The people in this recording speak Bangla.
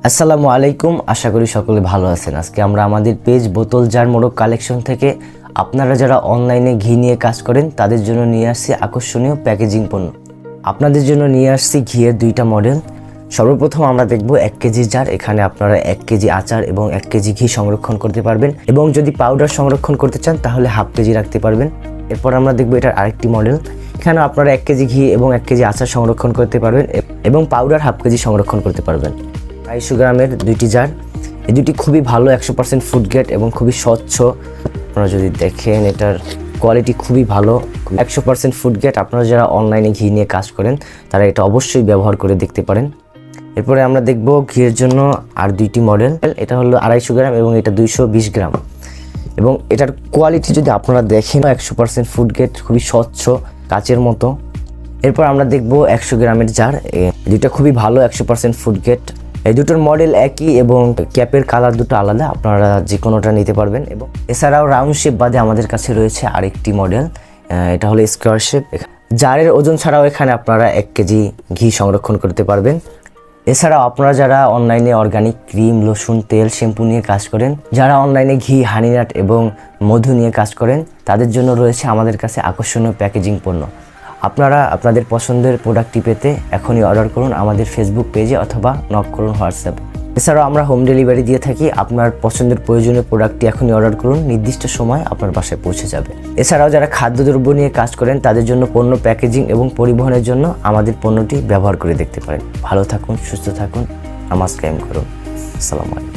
আসসালামু আলাইকুম, আশা করি সকলে ভালো আছেন। আজকে আমরা আমাদের পেজ বোতল জার মোড়ক কালেকশন থেকে আপনারা যারা অনলাইনে ঘি নিয়ে কাজ করেন তাদের জন্য নিয়ে আসছি আকর্ষণীয় প্যাকেজিং পণ্য। আপনাদের জন্য নিয়ে আসছি ঘিয়ের দুইটা মডেল। সর্বপ্রথম আমরা দেখব 1 কেজি জার। এখানে আপনারা 1 কেজি আচার এবং 1 কেজি ঘি সংরক্ষণ করতে পারবেন, এবং যদি পাউডার সংরক্ষণ করতে চান তাহলে হাফ কেজি রাখতে পারবেন। এরপর আমরা দেখব এটার আরেকটি মডেল। এখানে আপনারা 1 কেজি ঘি এবং 1 কেজি আচার সংরক্ষণ করতে পারবেন এবং পাউডার হাফ কেজি সংরক্ষণ করতে পারবেন। 250 গ্রামের দুইটি জার। এই দুটি খুবই ভালো, 100% ফুড গ্রেড এবং খুবই স্বচ্ছ। আপনারা যদি দেখেন এটার কোয়ালিটি খুবই ভালো, 100% ফুড গ্রেড। আপনারা যারা অনলাইনে ঘি নিয়ে কাজ করেন তারা এটা অবশ্যই ব্যবহার করে দেখতে পারেন। এরপরে আমরা দেখব ঘিয়ের জন্য আর দুইটি মডেল। এটা হলো 250 গ্রাম এবং এটা 220 গ্রাম। এবং এটার কোয়ালিটি যদি আপনারা দেখেন 100% ফুড গ্রেড, খুবই স্বচ্ছ, কাচের মতো। এরপর আমরা দেখব 100 গ্রামের জার। দুইটা খুবই ভালো, 100% ফুড গ্রেড। এই দুটোর মডেল একই এবং ক্যাপের কালার দুটো আলাদা, আপনারা যে কোনোটা নিতে পারবেন। এবং এছাড়াও রাউন্ড শেপ বাদে আমাদের কাছে রয়েছে আরেকটি মডেল, এটা হলো স্কোয়ার শেপ। জারের ওজন ছাড়াও এখানে আপনারা 1 কেজি ঘি সংরক্ষণ করতে পারবেন। এছাড়াও আপনারা যারা অনলাইনে অর্গানিক ক্রিম, লোশন, তেল, শ্যাম্পু নিয়ে কাজ করেন, যারা অনলাইনে ঘি, হানিনাট এবং মধু নিয়ে কাজ করেন তাদের জন্য রয়েছে আমাদের কাছে আকর্ষণীয় প্যাকেজিং পণ্য। আপনারা আপনাদের পছন্দের প্রোডাক্টটি পেতে এখনই অর্ডার করুন আমাদের ফেসবুক পেজে অথবা নক করুন হোয়াটসঅ্যাপ। এছাড়াও আমরা হোম ডেলিভারি দিয়ে থাকি। আপনার পছন্দের প্রয়োজনীয় প্রোডাক্টটি এখনই অর্ডার করুন, নির্দিষ্ট সময় আপনার বাসায় পৌঁছে যাবে। এছাড়াও যারা খাদ্যদ্রব্য নিয়ে কাজ করেন তাদের জন্য পণ্য প্যাকেজিং এবং পরিবহনের জন্য আমাদের পণ্যটি ব্যবহার করে দেখতে পারেন। ভালো থাকুন, সুস্থ থাকুন, নামাজ কায়েম করুন। আসসালামু আলাইকুম।